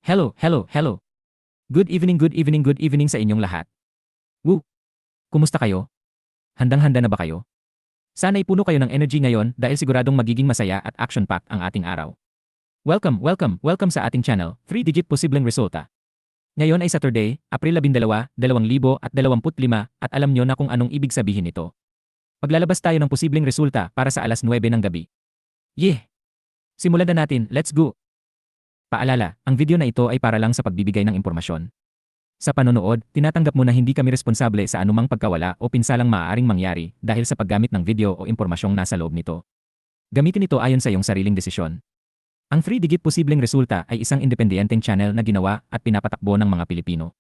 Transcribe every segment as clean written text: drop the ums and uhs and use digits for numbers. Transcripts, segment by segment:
Hello, hello, hello. Good evening, good evening, good evening sa inyong lahat. Woo! Kumusta kayo? Handang-handa na ba kayo? Sana'y puno kayo ng energy ngayon dahil siguradong magiging masaya at action-packed ang ating araw. Welcome, welcome, welcome sa ating channel, 3-digit posibleng resulta. Ngayon ay Saturday, April 12, 2025 at alam nyo na kung anong ibig sabihin nito. Paglalabas tayo ng posibleng resulta para sa alas 9 ng gabi. Yeah! Simulan na natin, let's go! Paalala, ang video na ito ay para lang sa pagbibigay ng impormasyon. Sa panonood, tinatanggap mo na hindi kami responsable sa anumang pagkawala o pinsalang maaaring mangyari dahil sa paggamit ng video o impormasyong nasa loob nito. Gamitin ito ayon sa iyong sariling desisyon. Ang 3-digit posibleng resulta ay isang independenteng channel na ginawa at pinapatakbo ng mga Pilipino.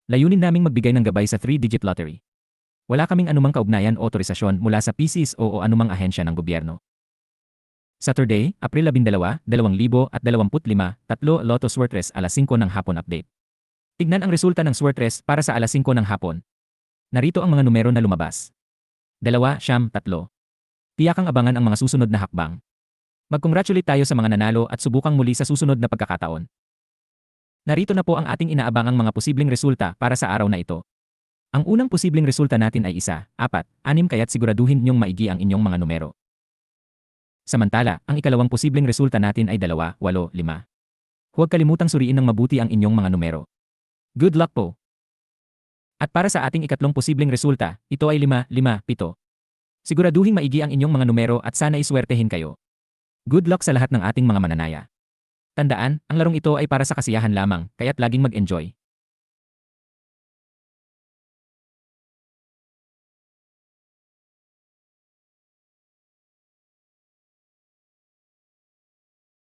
Layunin naming magbigay ng gabay sa 3-digit lottery. Wala kaming anumang kaugnayan o otorisasyon mula sa PCSO o anumang ahensya ng gobyerno. Saturday, April 12, 2025, 3 Lotto Swertres alas 5 ng hapon update. Tignan ang resulta ng Swertres para sa alas 5 ng hapon. Narito ang mga numero na lumabas. 2, 9, 3. Tiyakang abangan ang mga susunod na hakbang. Mag-congratulate tayo sa mga nanalo at subukang muli sa susunod na pagkakataon. Narito na po ang ating inaabangang mga posibleng resulta para sa araw na ito. Ang unang posibleng resulta natin ay 1, 4, 6 kaya't siguraduhin ninyong maigi ang inyong mga numero. Samantala, ang ikalawang posibleng resulta natin ay 2, 8, 5. Huwag kalimutang suriin ng mabuti ang inyong mga numero. Good luck po! At para sa ating ikatlong posibleng resulta, ito ay 5, 5, 7. Siguraduhin maigi ang inyong mga numero at sana iswertehin kayo. Good luck sa lahat ng ating mga mananaya. Tandaan, ang larong ito ay para sa kasiyahan lamang, kaya't laging mag-enjoy.